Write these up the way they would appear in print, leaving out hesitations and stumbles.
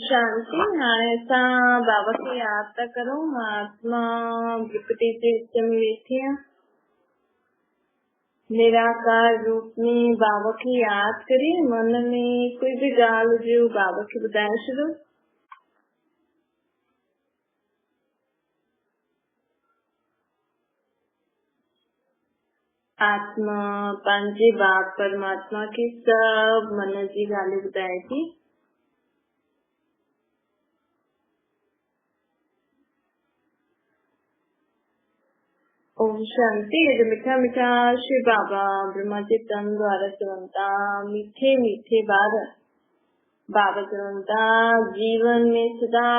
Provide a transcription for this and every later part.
शांति। हाणे असां बाबा खे याद था करूं। महात्मा विपति जे विच में वेठी आहियां। निराकार रूप में बाबा खे याद करे, मन में कोई भी ॻाल्हि हुजे बाबा खे ॿुधाए छॾो। आत्मा पंहिंजे बाप परमात्मा खे सभु मन जी ॻाल्हियूं ॿुधाए थी। ओम शांति। मिठा मिठा श्री बाबा ब्रह्मा जे तन द्वारा चवनि था, मीठे मीठे ॿार बाबा चवनि था, जीवन में सदा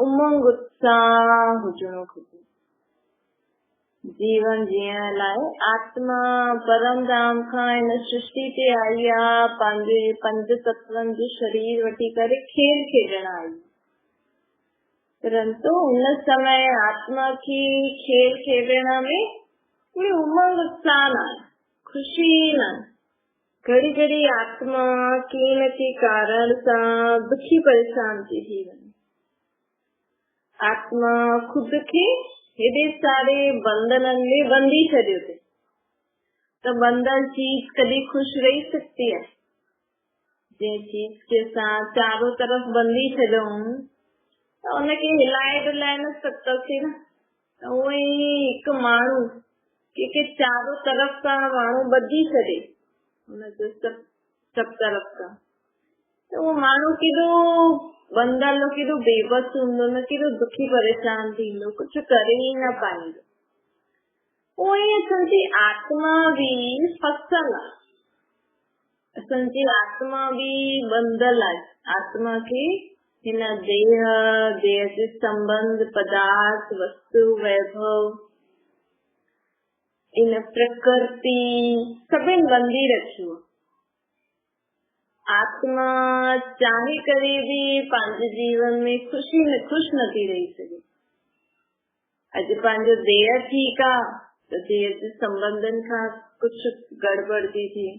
उमंग उत्साह हुजणो खपे। जीवन जीअण लाइ आत्मा परम धाम खां हिन सृष्टि ते आई आहे, पंहिंजे 5 तत्वनि जो शरीर वठी करे खेल खेॾण आई। परंतु उन समय आत्मा की खेल खेॾण में कोई उमंग उत्साह न आहे, खुशी न। घड़ी घड़ी आत्मा के न के कारण सां दुखी परेशान थी वञे। आत्मा खुद खे हेॾे सारे बंधननि में बंधी छॾियो अथई, त बंधन चीज कॾहिं खुश रही सकती है? जंहिं चीज के असां चारों तरफ बंधी छॾूं त उनखे हिलाए डुलाए न सघंदासीं न। त उहो ई हिकु माण्हू के चारों तरफ सां माण्हू ॿधी छॾे हुनजो सभु तरफ सां, त उहो माण्हू केॾो बंधल, केॾो बेबस हूंदो न, केॾो दुखी परेशान थींदो, कुझु करे ई न पाईंदो। उहो ई असांजी आत्मा बि फसल आहे, असांजी आत्मा बि बंधल आहे। आत्मा खे हिन देह जे संबंध, पदार्थ, वस्तु, वैभव, इन प्रकृति सभिनि बंधी रखियो। आत्मा चाहे करे भी पंहिंजे जीवन में खुश नथी रही सघे। अॼु पंहिंजो देह ठीकु आहे त देह जे संबंधन खां कुझु गड़बड़ थी थिए,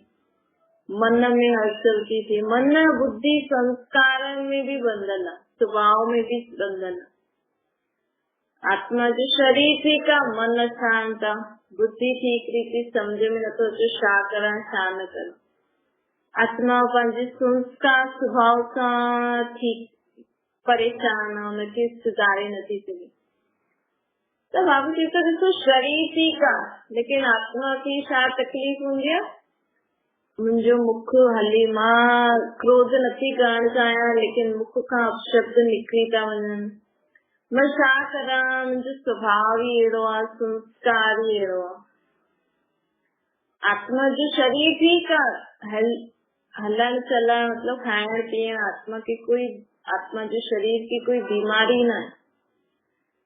मन में हलचल थी थिए। मन, बुद्धि, संस्कारनि में भी बंधल आहे, स्वभाव में भी बंधल आहे। आत्मा जो शरीर ठीकु आहे, मन शांत आहे, बुद्धि ठीक रीति सम्झ में नथो अचे छा करण छा न करण। आत्मा पंहिंजे संस्कार स्वभाव सां ठीक परेशान आहे, हुनखे सुधारे नथी सघे। त बाबा चए थो, ॾिसो शरीर ठीकु आहे, लेकिन आत्मा खे छा तकलीफ़ हूंदी आहे? मुंहिंजो मुख हली, मां क्रोध नथी करण चाहियां, लेकिन मुख खां अपशब्द निकिरी था वञनि। मां छा करां? मुंहिंजो स्वभाव ई अहिड़ो आहे, संस्कार ई अहिड़ो आहे। आत्मा जो शरीर ठीकु आहे, हलण चलण मतलब खाइण पीअण, आत्मा जो शरीर की कोई बीमारी न आहे।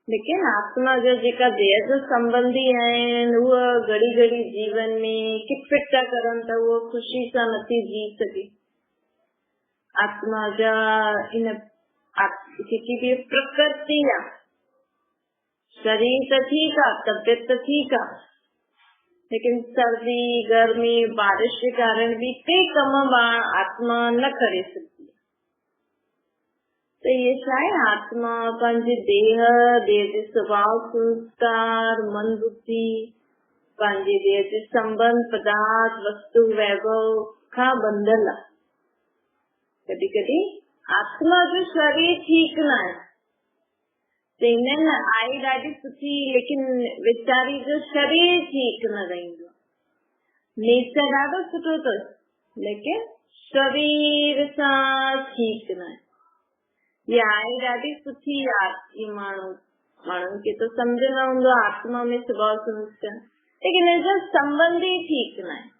लेकिन आत्मा जा जेका देह जो संबंधी आहिनि, उहा घड़ी घड़ी जीवन में किटपिट था करनि, त उहो ख़ुशी सां नथी जी सघे। आत्मा जा इन जेकी बि प्रकृति आहे, शरीर त ठीकु आहे, तबियत त ठीकु आहे, लेकिन सर्दी, गर्मी, बारिश के कारण भी कई कम आत्मा न करे सकती। तो ये शायद आत्मा पंहिंजे देह जे स्वभाव, संस्कार, मन, बुद्धि, पंहिंजे देह जे संबंध, पदार्थ, वस्तु, वैभव खां बंधल आहे। कॾहिं कॾहिं आत्मा जो शरीर ठीक न आहे, चईंदा आहिनि न, आई ॾाढी सुठी, लेकिन वीचारी जो शरीर ठीक न रहंदो। नेचर ॾाढो सुठो अथसि, लेकिन शरीर सां ठीक न आहे। ये आई ॾाढी सुठी आहे, माण्हुनि खे तो सम्झ न हूंदो आत्मा में स्वभाव संस्कार, लेकिन हिनजो संबंध ई ठीक न आहे।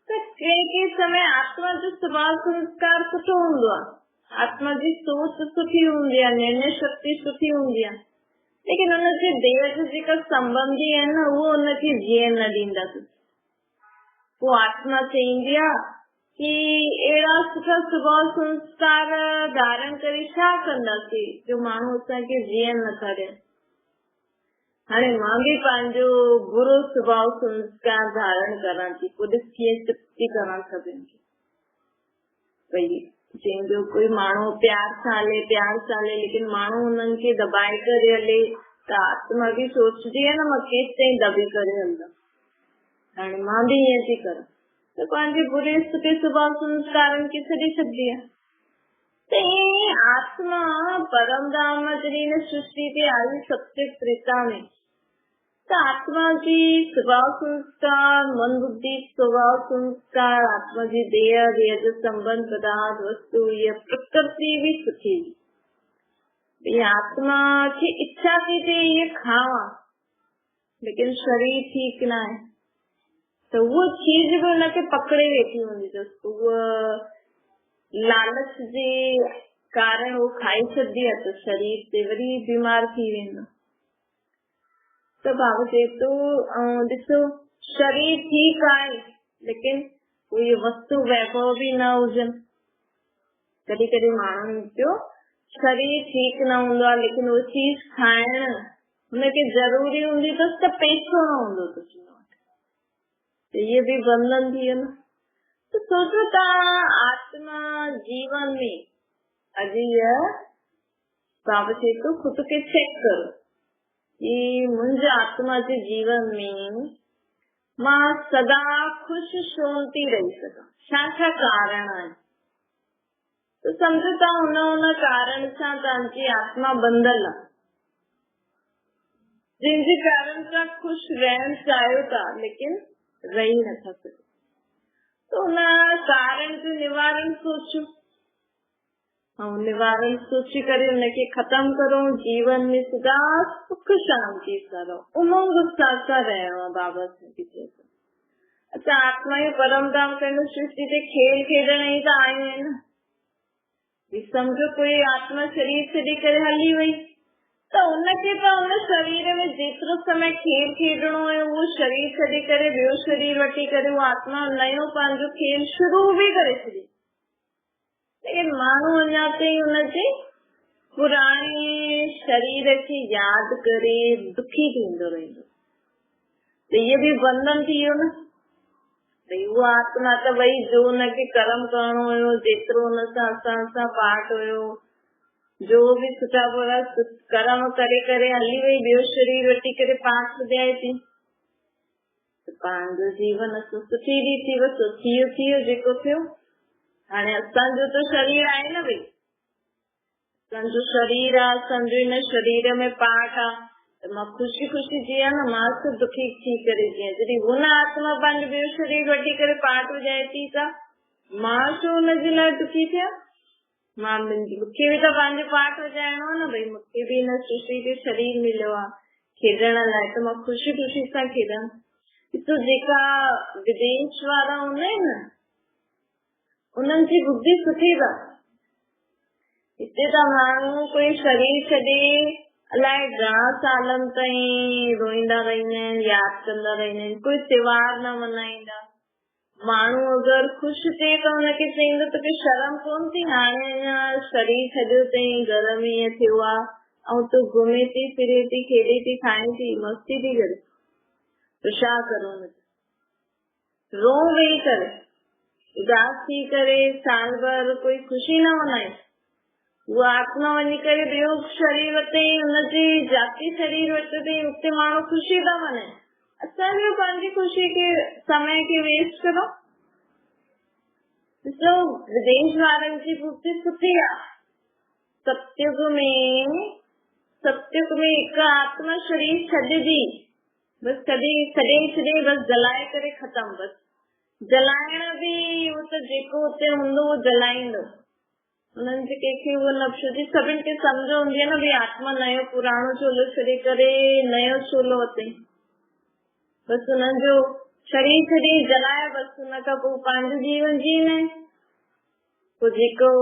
त के समय आत्मा जो स्वभाव संस्कार सुठो हूंदो आहे, आत्मा जी सोच सुठी हूंदी आहे, निर्णय शक्ति सुठी हूंदी आहे, लेकिन हुनजे देह जो जेका संबंधी आहिनि न, उहो हुनखे जीअण न ॾींदासीं। पोइ आत्मा चईंदी आहे कि अहिड़ा सुठा स्वभाव संस्कार धारण करे छा कंदासीं जो माण्हू असांखे जीअण नथा ॾियनि। हाणे मां भी पंहिंजो बुरो स्वभाव संस्कार धारण करण थी, पोइ ॾिस कीअं चिपकी करण सभिनि खे। भई जंहिंजो कोई माण्हू प्यार सां हले लेकिन माण्हू उन्हनि खे दबाए करे हले त आत्मा बि सोचदी आहे न मां केसि ताईं दबी करे हलंदमि, हाणे मां बि ईअं थी करां त पंहिंजे बुरे सुठे स्वभाव संस्कारनि खे छॾे छॾंदी आहे। त ईअं आत्मा परम धाम जॾहिं हिन सृष्टि ते आई सत्य त्रेता में त आत्मा जी स्वभाव संस्कार, मन बुद्धि स्वभाव संस्कार, आत्मा जी देह जो संबंध पदार्थ वस्तु ये प्रकृति भी सुठी। ये आत्मा की इच्छा थी थे ये खावा लेकिन शरीर ठीक ना है तो वो चीज भी उनके पकड़े वेठी हूंदी अथसि, वो लालच जे कारण वो खाई छॾंदी आहे त शरीर ते वरी बीमार थी वेंदो। तो बाबा चए तो ॾिसो शरीर ठीक आहे लेकिन कोई वस्तु वैभव भी न हुजनि। कॾहिं कॾहिं माण्हुनि जो शरीर ठीक न हूंदो आहे लेकिन वो चीज खाइण हुनखे ज़रूरी हूंदी अथसि त पैसो न हूंदो अथसि हुन वटि, त इहे भी बंधन थी वियो न। तो सोचो तव्हां आत्मा जीवन में अॼु बाबा चए तो खुद खे चेक करो कि मुंहिंजे आत्मा जे जीवन में मां सदा खुश छो थी रही सघां, छा कारण आहे। तो सम्झो तव्हां हुन कारण सां तव्हांजी आत्मा बंधल आहे, जिनजे कारण सां खुश रहण चाहियो था लेकिन रही नथा सघो। तो हुन कारण जो निवारण सोचो ऐं निवारण सोचे करे हुनखे खत्म करो। जीवन में सदा सुख शांति सां रहो, उमंग उत्साह सां रहणो आहे। बाबा सां अच्छा आत्मा जो परम धाम करणु सृष्टि ते खेल खेॾण ई त आयूं आहिनि न। सम्झो कोई आत्मा शरीर छॾे करे हली वई त उनखे त उन शरीर में जेतिरो समय खेल खेॾणो हुयो उहो शरीर छॾे करे ॿियो शरीर वठी करे उहो आत्मा नयो पंहिंजो खेल शुरू बि करे छॾी, लेकिन माण्हू अञा ताईं हुनजे पुराणे शरीर खे यादि करे दुखी थींदो रहंदो। त इहो बि बंधन थी वियो न। भई उहा आत्मा त वई जो हुनखे कर्म करणो हुयो, जेतिरो हुन सां असां पाठ हुयो, जो बि सुठा बुरा कर्म करे करे हली वई, ॿियो शरीर वठी करे पाठ ॿुधाए थी त पंहिंजो जीवन असां सुठी रीति बसि थी वियो जेको थियो। हाणे असांजो तो शरीर आहे न भई, असांजो शरीर आहे, असांजो हिन शरीर में पाठ आहे त मां ख़ुशी ख़ुशी जीअं न, मां त दुखी थी करे जीअं। जॾहिं हुन आत्मा पंहिंजो ॿियो शरीर वठी करे पाठ ॿुधाए थी त मां छो हुनजे लाइ दुखी थिया। मां मूंखे बि त पंहिंजो पाठ वॼाइणो आहे न भई, मूंखे बि हिन सृष्टि ते शरीर मिलियो आहे खेॾण लाइ त मां ख़ुशी ख़ुशी सां खेॾां। ॾिसो जेका विदेश वारा हूंदा आहिनि न उन्हनि जी बुद्धि सुठी अथव। हिते त माण्हू कोई शरीर छॾे अलाए घणा सालनि ताईं रोईंदा रहंदा आहिनि, यादि कंदा रहंदा आहिनि, कोई त्योहार न मल्हाईंदा। माण्हू अगरि ख़ुशि थिए त हुनखे चईंदो तोखे शर्म कोन थी, हाणे अञा शरीर छॾियो अथई, घर में ईअं थियो आहे ऐं तूं घुमे थी फिरे थी खेॾे थी खाए थी मस्ती थी करे, त छा करो रो वेही करे उदास थी करे साल भर कोई खुशी न मनाए। वो आत्मा वञी करे ॿियो शरीर वरितई, हुनजे जाती शरीर वरितई, उते माण्हू ख़ुशी था मनाए। असां बि पंहिंजी ख़ुशी के समय खे वेस्ट करो। ॾिसो विदेश वारनि जी बुद्धि सुठी आहे। सत्युग में हिकु आत्मा शरीर छॾिजी बस छॾे बस जलाए करे खत्म। बस जलाइण बि उहो त जेको उते हूंदो उहो जलाईंदो, उन्हनि जे कंहिंखे उहो न छो सभिनि खे सम्झ हूंदी आहे न भई आत्मा नयो पुराणो चोलो छॾे करे नयो चोलो वरितई, बस उन्हनि जो शरीर छॾे जलाए बस हुन खां पोइ पंहिंजो जीवन जीअं पोइ जेको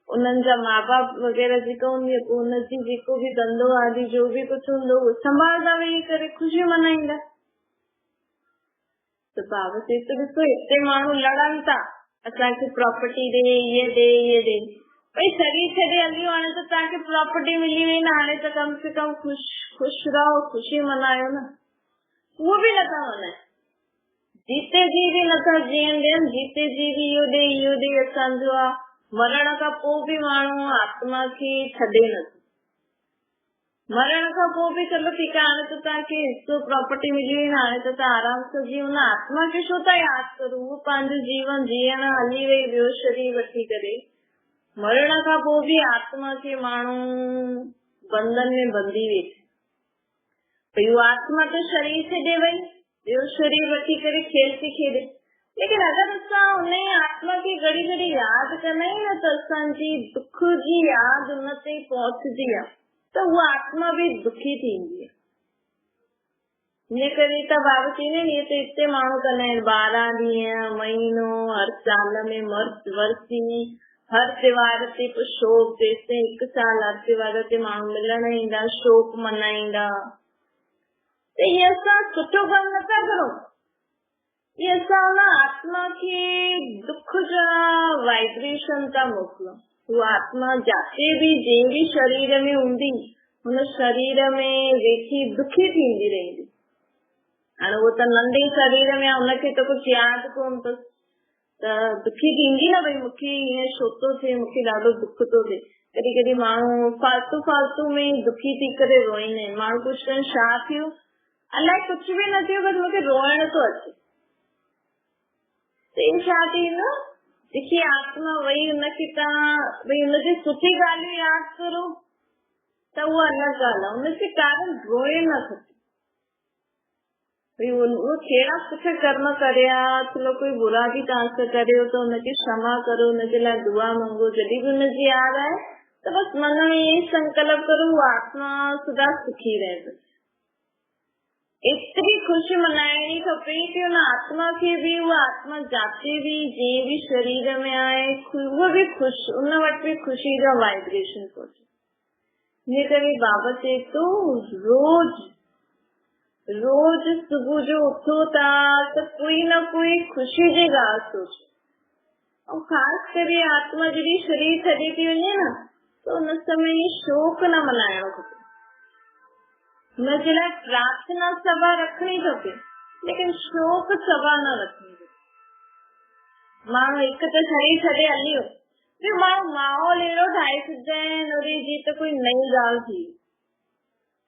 उन्हनि जा माउ बाप वग़ैरह जेको हूंदी पोइ हुनजी जेको बि धंधो आदि जो बि कुझु हूंदो उहो संभालंदा वेही करे ख़ुशी मनाईंदा। त बाबा चए थो ॾिसो हिते माण्हू लड़नि था असांखे प्रॉपर्टी ॾे, इहे ॾे भई शरीर छॾे हलियो, हाणे त तव्हांखे प्रॉपर्टी मिली वई न, हाणे त कम से कम ख़ुशि रहो, ख़ुशी मनायो न। उहो बि नथा मनाए, जीते जी बि नथा जीअण ॾियनि, जीते जी बि इहो ॾे असांजो आहे, मरण खां पोइ बि माण्हू आत्मा खे छॾे नथो। मरण खां पोइ बि चलो ठीकु आहे, हाणे त तव्हांखे हिसो प्रॉपर्टी मिली वई, हाणे त तव्हां आराम सां जी हुन आत्मा खे छो था यादि करो? उहो पंहिंजो जीवन जीअण हली वई ॿियो शरीर वठी करे। मरण खां पोइ बि आत्मा खे माण्हू बंधन में बंधी वेठे, भई उहा आत्मा त शरीर छॾे वई, ॿियो शरीर वठी करे खेल थी खेॾे। लेकिन अगरि असां उन आत्मा खे घड़ी घड़ी यादि कंदा आहियूं न, त असांजी दुख जी यादि उन ते पहुचदी आहे, त उहा आत्मा बि दुखी थींदी आहे। इन करे त बाबा चवंदा आहिनि, इहे त हिते माण्हू कंदा आहिनि 12 ॾींहं, महीनो, हर साल में वरसी, हर त्योहार ते शोक, जेसिताईं 1 साल हर त्योहार ते माण्हू मिलण ईंदा, शोक मनाईंदा। त इहे असां सुठो कमु नथा करूं, इहे असां हुन आत्मा खे दुख जा वाइब्रेशन था मोकिलूं। उहा आत्मा जाते बि जंहिं बि शरीर में हूंदी, हुन शरीर में वेठी दुखी थींदी रहंदी। हाणे उहो त नंढे शरीर में आहे, हुनखे त कुझु यादि कोन अथसि, त दुखी थींदी न, भई मूंखे हीअं छो थो थिए, मूंखे ॾाढो दुख थो थिए। कॾहिं कॾहिं माण्हू फालतू में दुखी थी करे रोईंदा आहिनि। माण्हू पुछंदा आहिनि छा थियो, अलाए कुझु बि न थियो, बसि मूंखे रोअण थो अचे। त छा थींदो, जेकी आत्मा वई हुनखे तव्हां भई हुनजी सुठी ॻाल्हियूं यादि करो त उहा अलॻि ॻाल्हि आहे, हुनजे कारण रोए न खपे। भई उहो कहिड़ा सुठा कर्म करिया, चलो कोई बुरा बि तव्हां सां करियो त हुनखे क्षमा करो, हुनजे लाइ दुआ मंगो। जॾहिं बि हुनजी यादि आहे त बसि मन में ये संकल्प करो, उहा आत्मा सदा सुखी रहे। एतिरी ख़ुशी मनाइणी खपे कि हुन आत्मा खे बि, उहा आत्मा जाते बि जंहिं बि शरीर में आहे, उहो बि ख़ुशि, उन वटि बि ख़ुशी जा वाइब्रेशन पहुचे। इन करे बाबा चए थो, रोज सुबुह जो उथो था त कोई न कोई ख़ुशी जी ॻाल्हि सोचो। ऐं ख़ासि करे आत्मा जॾहिं शरीर छॾे थी वञे न, त हुन समय शोक न मनाइणो खपे। हुनजे लाइ प्रार्थना सभा रखणी खपे, लेकिन शोक सभा न रखणी खपे। माण्हू हिकु त शरीर छॾे हली वियो, फिर माण्हू माहौल अहिड़ो ठाहे छॾंदा आहिनि, अरे जी त कोई नई ॻाल्हि थी,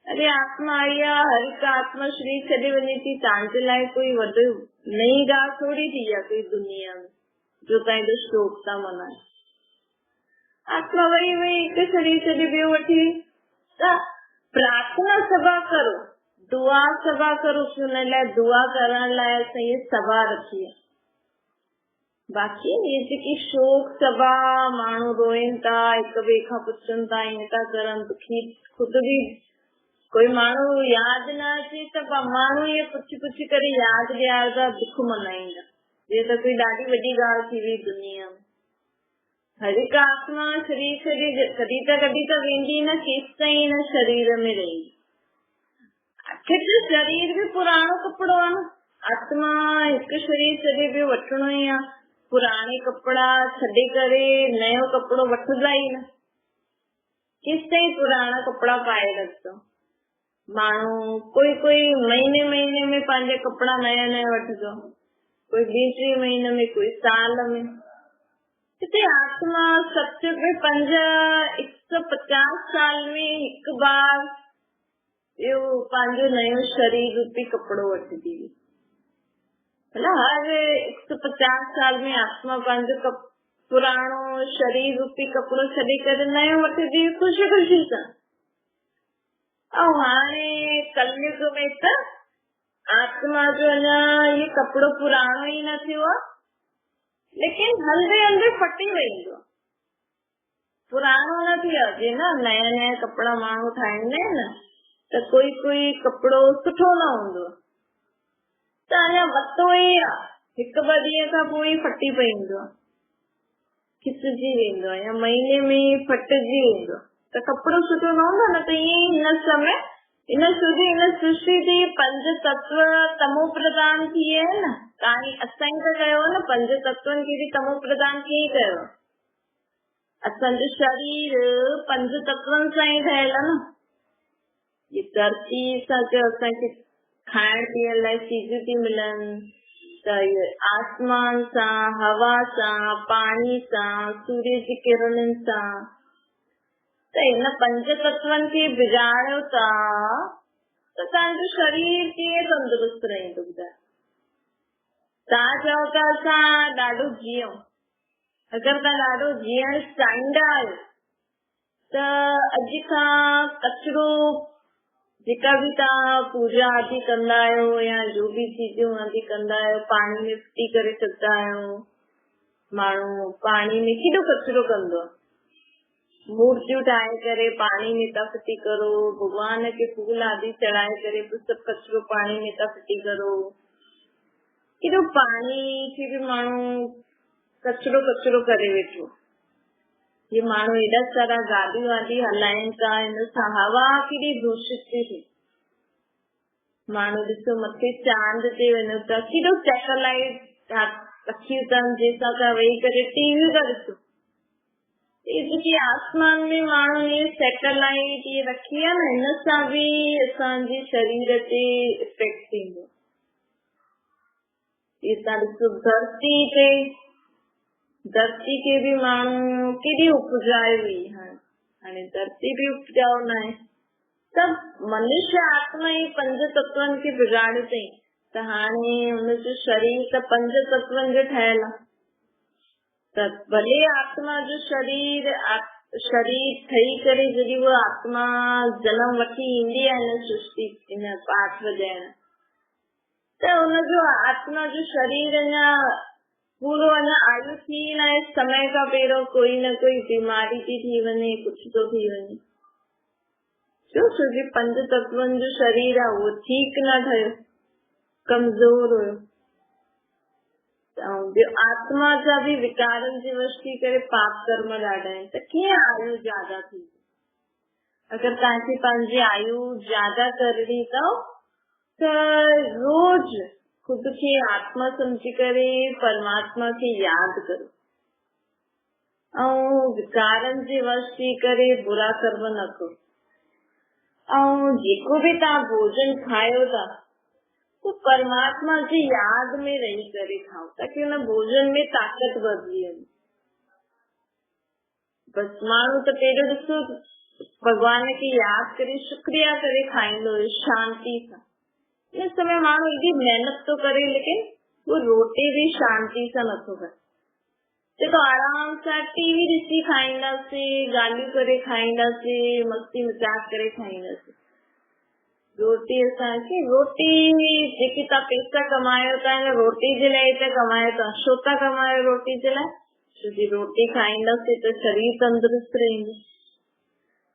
अरे आत्मा आई आहे, हर हिकु आत्मा शरीर छॾे वञे थी, तव्हांजे लाइ कोई वॾी नई ॻाल्हि थोरी थी आहे कोई दुनिया में जो तव्हांजो शोक था मनाए। आत्मा वई हिकु शरीर छॾे ॿियो वठी, त प्रार्थना सभा करो, दुआ सभा करो, हुन लाइ दुआ करण लाइ असां इहे सभा रखी आहे। बाक़ी ये जेकी शोक सभा, माण्हू रोइनि था, हिक ॿिए खां पुछनि था, ईअं था करनि, दुखी खुद बि कोई माण्हू यादि न अचे त माण्हू इहे पुछी करे यादि ॾियारंदा, दुख मनाईंदा, ये त कोई ॾाढी वॾी ॻाल्हि थी वई दुनिया में। हर हिकु आत्मा शरीर छॾे कॾहिं त वेंदी न, केसिताईं हिन शरीर में रही। आखिर त शरीर बि पुराणो कपिड़ो आहे न, आत्मा हिकु शरीर छॾे ॿियो वठिणो ई आहे। पुराणे कपिड़ा छॾे करे नयो कपिड़ो वठंदा ई न, केसिताईं पुराणा कपिड़ा पाए रखंदो माण्हू। कोई महीने में पंहिंजा कपिड़ा नया वठंदो, कोई 2-3 महीने में, कोई साल में। हिते आत्मा सच में 150 साल में हिकु बार इहो पंहिंजो नयो शरीर रूपी कपिड़ो वठंदी। भला हर 150 साल में आत्मा पंहिंजो पुराणो शरीर रूपी कपिड़ो छॾे करे नयो वठंदी ख़ुशी सां। ऐं हाणे कलयुग में त आत्मा जो अञा इहो कपिड़ो पुराणो ई न थियो आहे, लेकिन हलंदे फटी वेंदो। पुराणो न थियो आहे न, नया कपिड़ा माण्हू ठाहींदा आहिनि न, त कोई कपिड़ो सुठो न हूंदो त अञा वतो ई आहे, 1-2 ॾींहं खां पोइ फटी पवंदो, खिचजी वेंदो या महीने में फटजी वेंदो, त कपिड़ो सुठो न हूंदो न। त ईअं हिन समय हिन सृष्टि ते 5 तत्व तमो प्रदान थी विया आहिनि न। तव्हां असांखे त कयो न, 5 तत्वनि खे बि तमो प्रदान कीअं कयो? असांजो शरीर 5 तत्वनि सां ई ठहियल आहे न। ये धरती सां जो असांखे खाइण पीअण लाइ चीजूं थी मिलनि, त आसमान सां, हवा सां, पाणी सां, सूर्य जी किरणनि सां, त इन 5 तत्वनि खे बिगाड़ियो था त तव्हांजो शरीर कीअं तंदुरुस्त रहंदो? तव्हां चओ था असां ॾाढो जीऊं, अगरि तव्हां ॾाढो जीअण चाहींदा आहियो त अॼु खां कचिरो जेका बि तव्हां पूजा आदि कंदा आहियो या जो बि चीजूं आदि कंदा आहियो, पाणी में फिटी करे सघंदा आहियो। माण्हू पाणी में केॾो कचिरो कंदो आहे, मूर्तियूं ठाहे करे पाणी में था फिटी करो, भॻवान खे फूल आदि चढ़ाए करे सभु कचिरो पाणी में था फिटी करो। केॾो पाणी खे बि माण्हू कचिरो कचिरो करे वेठो। ये माण्हू एॾा सारा गाॾियूं वाॾी हलाइनि था, हिन सां हवा केॾी दूषित थी थिए। माण्हू ॾिसो मथे चांद ते वञो था, केॾो सैटेलाइट रखियूं अथनि जंहिंसां तव्हां वेही करे टीवी था ॾिसो। जेकी आसमान में माण्हू ये सैटेलाइट ये रखी आहे न, हिन सां बि असांजे शरीर ते इफेक्ट थींदो। ये तव्हां ॾिसो धरती खे बि माण्हू केॾी उपजाए हुई, हाणे धरती बि उपजाऊ न आहे। सभु मनुष्य आत्मा ई 5 तत्वनि खे बिगाड़ियो अथई, त हाणे हुनजो शरीर त 5 तत्वनि जो ठहियल आहे। त भले आत्मा जो शरीर ठही करे जॾहिं उहा आत्मा जनम वठी ईंदी आहे हिन सृष्टि इन पाठ वॼाइण, त हुनजो आत्मा जो शरीर अञा पूरो अञा आयु थी न आहे। समय खां पहिरियों कोई न कोई बीमारी थी वञे, कुझु तो थी वञे। छोकी 5 तत्वनि जो शरीर आहे उहो ठीक न ठहियो, कमज़ोर हुयो। ॿियो आत्मा जा बि विकारनि जे वश थी करे पाप कर्म ॾाढा आहिनि, त कीअं आयु ज्यादा थी? अगरि तव्हांखे पंहिंजी आयु ज्यादा करणी अथव त रोज खुद खे आत्मा समझी करे परमात्मा खे यादि करो ऐं विकारनि जे वश थी करे बुरा कर्म न करो। ऐं जेको बि तव्हां भोजन खायो था तो परमात्मा जी यादि में रही करे खाओ, ताकि हुन भोजन में ताक़त वधी वञे। बस माण्हू त पहिरियों ॾिसो भगवान खे यादि करे शुक्रिया करे खाईंदो हुयो शांति सां। इस समय माण्हू एॾी महिनत तो करे लेकिन वो रोटी भी शांति सां नथो करे। तो आराम सां टीवी ॾिसी खाईंदासीं, ॻाल्हियूं करे खाईंदासीं, मस्ती मजाक करे खाईंदासीं। रोटी असांखे रोटी जेकी तव्हां पैसा कमायो था रोटी जे लाइ त कमायो था, छो था कमायो रोटी जे लाइ? छोकी रोटी खाईंदासीं त शरीर तंदुरुस्त रहंदो।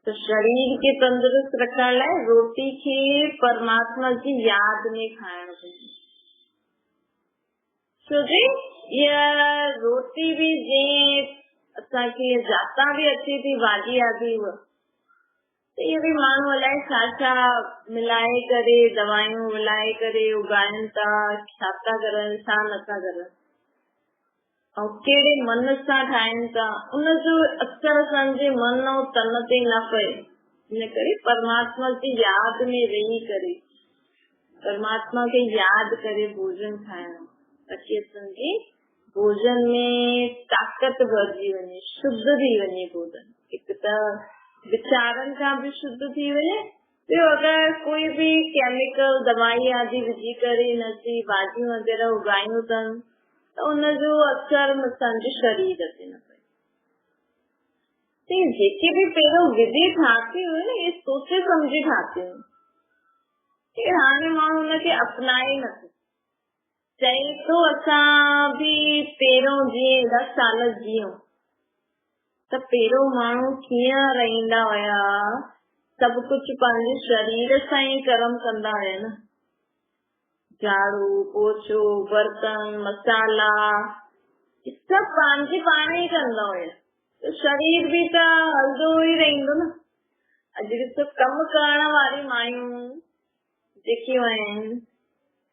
तो शरीर के तंदुरुस्त रखण लाइ रोटी खे परमात्मा जी यादि में खाइणु पवंदो। छोकी इहा रोटी बि जीअं असांखे जाता बि अचे थी भाॼी आदि उहा, त इहे बि माण्हू अलाए छा छा मिलाए करे दवायूं मिलाए करे उगाइनि था, छा था करनि छा नथा करनि ऐं कहिड़े मन सां ठाहिनि था, उनजो असर असांजे मन ऐं तन ते न पए। इन करे परमात्मा जी यादि में रही करे परमात्मा खे यादि करे भोजन खाइणो, ताकि असांजे भोजन में ताक़त वधी वञे, शुद्ध थी वञे भोजन। हिकु त विचारनि खां बि शुद्ध थी वञे। ॿियो अगरि कोई बि केमिकल दवाई आदि विझी करे हिनजी भाॼियूं वग़ैरह उगायूं अथनि त उनजो असर असांजे शरीर ते न पए। जेके बि पहिरियों विधि ठाती हुई न, ये सोचे समझी ठाती हुई, हाणे माण्हू हुनखे अपनाए नथो। चई तो असां बि पहिरियों जीअं 10 साल जीऊं, त पहिरियों माण्हू कीअं रहंदा हुया, सभु कुझु पंहिंजे शरीर सां ई कर्म कंदा हुया न। झाड़ू पोछो बर्तन मसाला सभु पंहिंजे पाण ई कंदा हुया, तो शरीर बि त हलंदो ई रहंदो न। अॼु ॾिसो कमु करण वारी मायूं जेकियूं आहिनि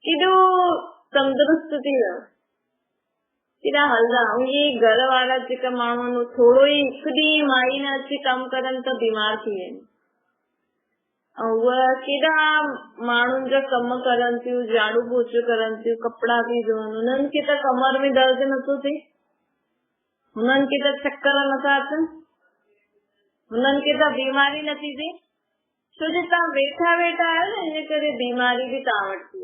केॾो तंदुरुस्त थी वियो, केॾा हलंदा। ऐं इहे घर वारा जेका माण्हू आहिनि थोरो ई हिकु ॾींहुं माई न अची कमु करनि त बीमार थी वञनि। उहा केॾा माण्हुनि जा कम करनि थियूं, झाड़ू पोछो करनि थियूं, कपिड़ा थी धोइनि, हुननि खे त कमर में दर्द नथो थिए, हुननि खे त चक्कर नथा अचनि, हुननि खे त बीमारी नथी थिए, छो जो तव्हां वेठा वेठा आहियो न, इन करे बीमारी बि तव्हां वटि थी।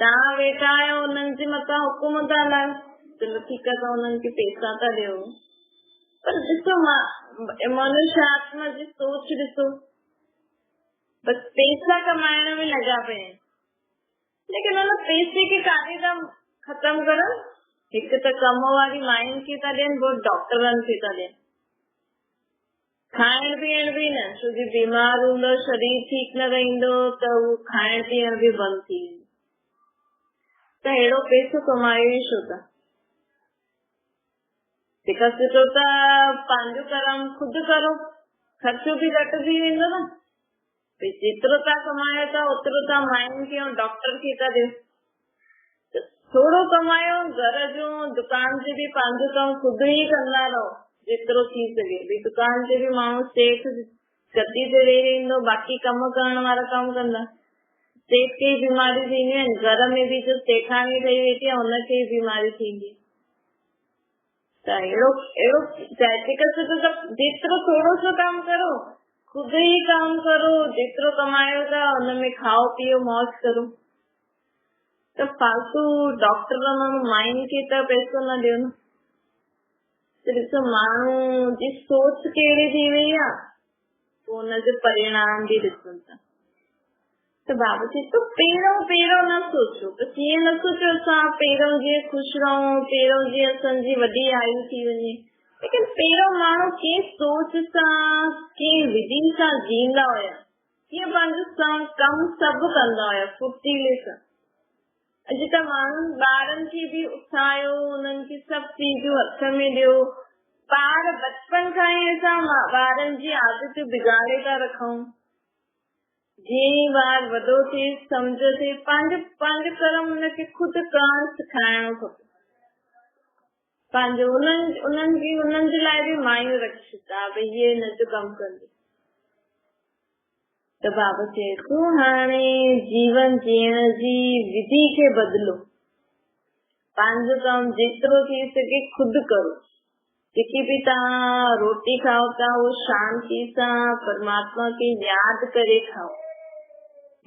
तव्हां वेठा आहियो, हुननि जे मथां हुकुम था हलायो, चलो ठीकु आहे, तव्हां हुननि खे पैसा था ॾियो, पर ॾिसो मनुष्य आत्मा जी सोच ॾिसो, बस पैसा कमाइण में लॻा पिया आहिनि, लेकिन हुन पैसे खे काॾे था ख़तम करनि। हिकु त कम वारी मायुनि खे था ॾियनि, पोइ डॉक्टरनि खे था ॾियनि, खाइण पीअण बि न, छो जो बीमार हूंदो, शरीर ठीक न रहंदो त उहो खाइण पीअण बि बंदि थी वेंदो, त अहिड़ो पैसो कमायो ई छो था। तंहिंखां सुठो त पंहिंजो कर्म खुदि करो, ख़र्चो बि घटि थी वेंदो न। जेतिरो तव्हां कमायो था ओतिरो तव्हां मायुनि खे ऐं डॉक्टर खे था ॾियो, थोरो कमायो, घर जो दुकान ते बि पंहिंजो कमु खुदि ई कंदा रहो जेतिरो थी सघे। भई दुकान ते बि माण्हू सेठ गद्दी ते वेही रहंदो, बाक़ी कम करण वारा कम कंदा, सेठ खे बीमारियूं थींदियूं आहिनि, घर में बि जो सेठानी ठही वेठी आहे हुनखे बीमारी थींदी। त अहिड़ो जेतिरो थोरो सो कमु करो, खुदि ई कमु करो, जेतिरो कमायो था हुनमें खाओ पीओ मौज करो, त फालतू डॉक्टरनि ऐं मायुनि खे त पैसो न ॾियो न। त ॾिसो माण्हू जी सोच कहिड़ी थी वई आहे, पोइ हुनजो परिणाम बि ॾिसनि था। त बाबा चए थो पहिरों न सोचो, बसि ईअं न सोचो असां पहिरों जीअं ख़ुशि रहूं, पहिरों जीअं असांजी वॾी आयु थी वञे, लेकिन पहिरों माण्हू कंहिं सोच सां, कंहिं विधि सां जींदा हुया, कीअं पंहिंजो कमु सभु कंदा हुया फुर्तीले सां। अॼु त माण्हू ॿारनि खे बि उथायो, उन्हनि खे सभु चीजूं हथ में ॾियो, ॿार बचपन खां ई असां ॿारनि जी आदत बिगाड़े था रखूं। जीअं ॿार वॾो थिए, सम्झ थिए, पंहिंजो कर्म हुनखे खुदि करणु सेखारिणो खपे। पंहिंजो उन्हनि जे लाइ बि मायूं रक्षित आहे, भई इहे हिनजो कमु कंदी। त बाबा चए थो हाणे जीवन जीअण जी विधि खे बदिलो, पंहिंजो कमु जेतिरो थी सघे खुदि करो। जेकी बि तव्हां रोटी खाओ था उहो शांति सां परमात्मा खे यादि करे खाओ,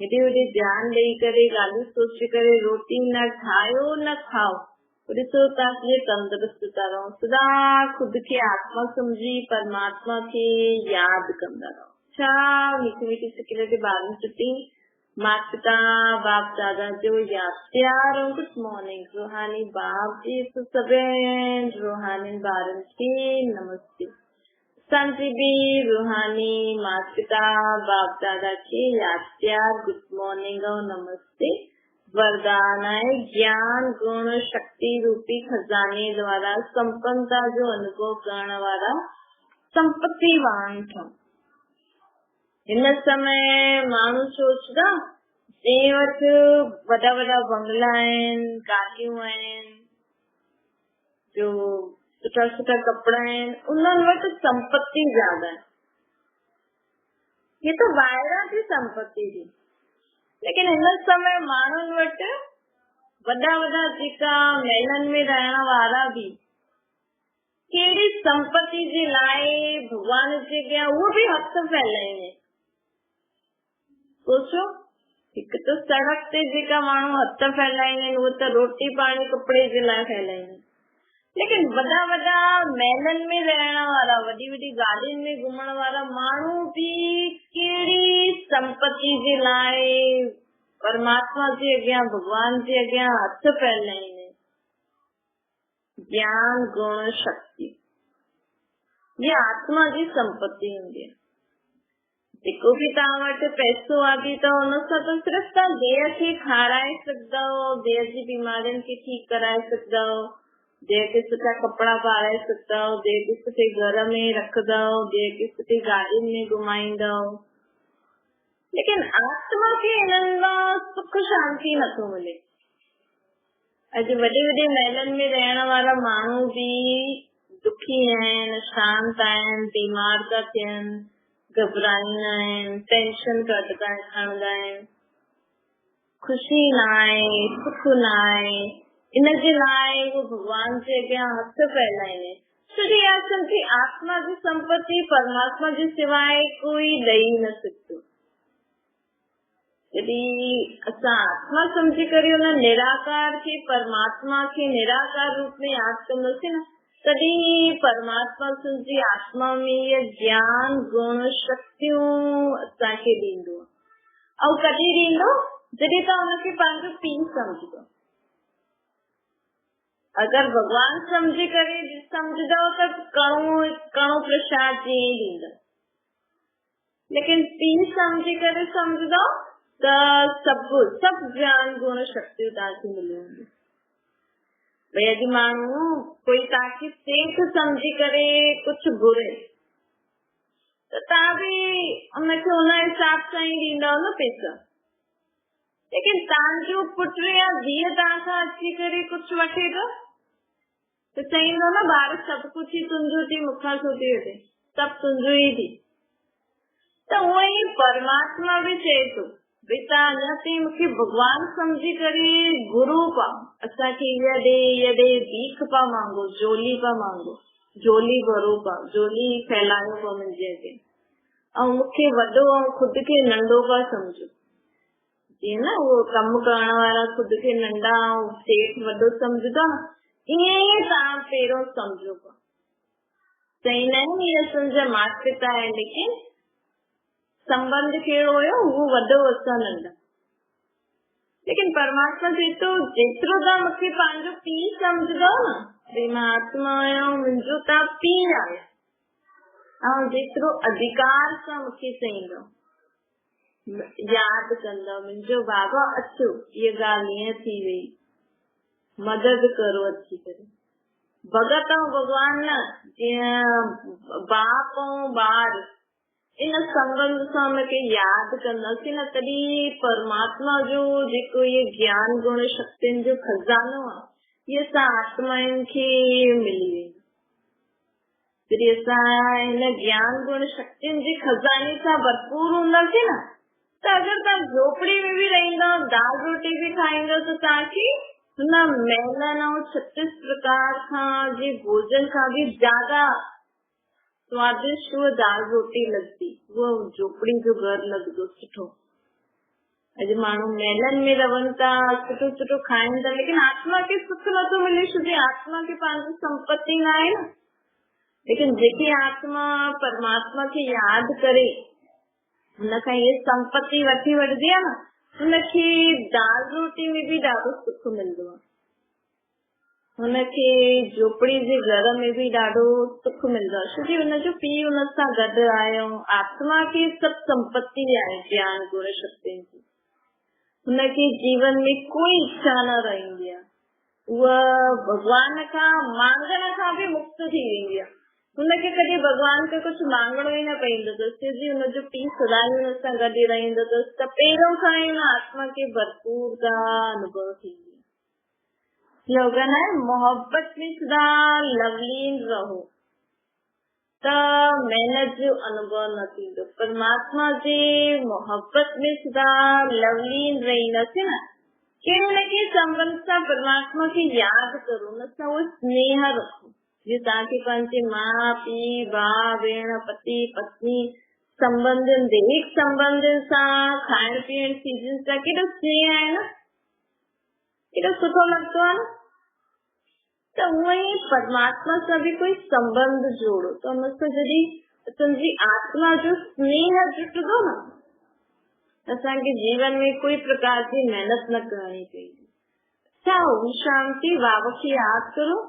हेॾे होॾे ध्यानु ॾेई करे ॻाल्हियूं सोचे करे रोटी न ठाहियो न खाओ, ॾिसो तव्हां कीअं तंदुरुस्त था रहो। सदा खुदि खे आत्मा सम्झी परमात्मा खे यादि कंदा रहो। छा मीठी मीठी सिकिल जे ॿारनि छुटी माता पिता बाप दादा जो यादि प्यार ऐं गुड मॉर्निंग। रूहानी बाप जी सभिनि रूहानी ॿारनि खे नमस्ते। असांजी बि रूहानी माता पिता बाप दादा खे यादि प्यार गुड मॉर्निंग ऐं नमस्ते। वरदान आहे ज्ञान गुण शक्ति रूपी खजाने द्वारा संपन्नता जो अनुभव करण वारा संपत्तिवान ठो। हिन समय माण्हू सोचदा जंहिं वटि वॾा वॾा बंगला आहिनि, गाॾियूं आहिनि, जो सुठा सुठा कपिड़ा आहिनि, उन्हनि वटि संपत्ति ज्यादा आहे। ये तो ॿाहिरां जी संपत्ति थी, लेकिन हिन समय माण्हुनि वटि वॾा वॾा जेका महलनि में रहण वारा बि कहिड़ी संपत्ति जे लाइ भगवान जे अॻियां उहो बि हथ फैलाईंदा। सोचो, हिकु त सड़क ते जेका माण्हू हथ फैलाईंदा आहिनि उहो त रोटी पाणी कपिड़े जे लाइ फैलाईंदा आहिनि, लेकिन वॾा वॾा महलनि में रहण वारा, वॾी वॾी गाॾियुनि में घुमण वारा माण्हू बि कहिड़ी संपत्ति जे लाइ परमात्मा जे अॻियां भगवान जे अॻियां हथ फैलाईंदा। ज्ञान गुण शक्ति ये आत्मा जी संपत्ति हूंदी आहे। जेको बि तव्हां वटि पैसो आहे त हुन सां त सिर्फ़ु तव्हां देह खे खाराए सघंदा हो, देह जी बीमारियुनि खे ठीकु कराए सघंदा हो, देह खे सुठा कपिड़ा पाराए सघंदा हो, देह खे सुठे घर में रखंदा हो, देह खे सुठी गाॾियुनि में घुमाईंदा हो, लेकिन आत्मा खे हिननि मां सुख शांति नथो मिले। अॼु वॾे वॾे महलनि में रहण वारा माण्हू बि दुखी आहिनि, शांत आहिनि, बीमार था थियनि, घबराईंदा आहिनि, टेंशन घटि खणंदा आहिनि, खुशी न आहे, सुख न आहे, इनजे लाइ वो भगवान जे अॻियां हथ फैलाईंदा आहिनि। छो असांजी आत्मा जी संपत्ति परमात्मा जे सिवाय कोई ॾेई न सघंदो। यदि असां आत्मा समझी करे उन निराकार खे परमात्मा खे निराकार रूप में याद कंदासीं न, तॾहिं परमात्मा असांजी आत्मा में ये ज्ञान गुण शक्तियूं असांखे ॾींदो। ऐं कॾहिं ॾींदो? जॾहिं तव्हां हुनखे पंहिंजो पीउ सम्झंदो। अगर भगवान समझी करे समझदो त कणो प्रसाद जी ॾींदो, लेकिन पीउ समझी करे समझदो त सब ज्ञान गुण शक्तियूं तव्हांखे मिलंदियूं। भई अॼु माण्हू कोई तव्हांखे सेठ समझी करे कुछ घुरे त तव्हां बि हुनखे हुन हिसाब सां ई ॾींदव न पैसा। लेकिन तव्हांजो पुटु या धीअ तव्हां खां अची करे कुछ वठे थो त चईंदो न ॿार सभु कुछ ई तुंहिंजो थी, मूंखां छो थी वठे, सभु तुंहिंजो ई थी। त उहो ई परमात्मा बि चए थो भई तव्हां अञा ताईं मूंखे भगवान समझी करे गुरु पाओ, असांखे इहा ॾे भीख पा मांगो, झोली पा मांगो, झोली भरो पा, झोली फैलायो पा मुंहिंजे अॻे, ऐं मूंखे वॾो ऐं ख़ुदि खे नंढो पा सम्झो। जीअं न उहो कमु करण वारा ख़ुदि खे नंढा ऐं सेठ वॾो सम्झंदा, ईअं ई तव्हां पहिरियों सम्झो पा। चईंदा आहिनि इहे असांजा माता पिता आहे, लेकिन संबंध कहिड़ो हुयो, उहो वॾो असां नंढा। लेकिन परमात्मा चए थो जेतिरो तव्हां मूंखे पंहिंजो पीउ सम्झंदो न, भई मां आत्मा आहियां, मुंहिंजो तव्हां पीउ आहियो, ऐं जेतिरो अधिकार सां मूंखे चईंदो, यादि कंदव मुंहिंजो बाबा अचो, इहा ॻाल्हि ईअं थी वई, मदद करो अची करे। भगत ऐं भगवान न, जीअं बाप ऐं ॿार, इन संबंध सां हुनखे यादि कंदासीं न, तॾहिं परमात्मा जो जेको इहे ज्ञान गुण शक्तियुनि जो खज़ानो आहे, इहे असां आत्माउनि खे मिली वेंदो। जॾहिं असां हिन ज्ञान गुण शक्तियुनि जे खज़ाने सां भरपूर हूंदासीं न, त अगरि तव्हां झोपड़ी में बि रहंदव, दाल रोटी बि खाईंदव, त तव्हांखे हुन महिलन ऐं 36 प्रकार खां जे भोजन खां बि ज्यादा स्वादिष्ट वो दाल रोटी लगती, वो झोपड़ी जो घर लगदो सुठो। अॼु माण्हू महिलन में रहनि था, सुठो सुठो खाइनि था, लेकिन आत्मा खे सुख नथो मिले, छोकी आत्मा खे पंहिंजी संपत्ति न आहे न। लेकिन जेकी आत्मा परमात्मा खे यादि करे हुनखां इहे संपत्ति वठी वठंदी आहे न, हुनखे दाल रोटी में बि ॾाढो सुख मिलंदो आहे, हुनखे झोपड़ी जे घर में बि ॾाढो सुख मिलंदो आहे, छोकी हुनजो पीउ हुन सां गॾु आयो। आत्मा खे सभु संपत्ति आहे ज्ञान गुण शक्तियुनि जी, हुनखे जीवन में कोई इच्छा न रहंदी आहे, उहा भगवान खां मांगण खां बि मुक्त थी वेंदी आहे। हुनखे कॾहिं भगवान खे कुझु मांगणो ई न पवंदो अथसि, जी हुनजो पीउ सदाई हुन सां गॾु रहंदो अथसि, त पहिरियों खां ई हुन आत्मा खे भरपूरता अनुभव थींदी। स्लोगन है मोहब्बत में सदा लवलीन रहो, त मेहनत जो अनुभव न थींदो। परमात्मा जे मोहब्बत में सदा लवलीन रहींदासीं न, कहिड़े न कहिड़े संबंध सां परमात्मा खे यादि करो, हुन सां उहो स्नेह रखो। जीअं तव्हांखे पंहिंजे माउ पीउ भाउ भेण पति पत्नी संबंधनि दैहिक संबंधनि सां खाइण पीअण चीजनि सां केॾो स्नेह आहे न, केॾो सुठो लॻंदो आहे न। त उहो ई परमात्मा सां बि कोई संबंध जोड़ो, त हुन सां जॾहिं असांजी आत्मा जो स्नेह जुटंदो न, असांखे जीवन में कोई प्रकार जी महिनत न करणी पवंदी। अच्छा, ओम शांति। बाबा खे यादि करो।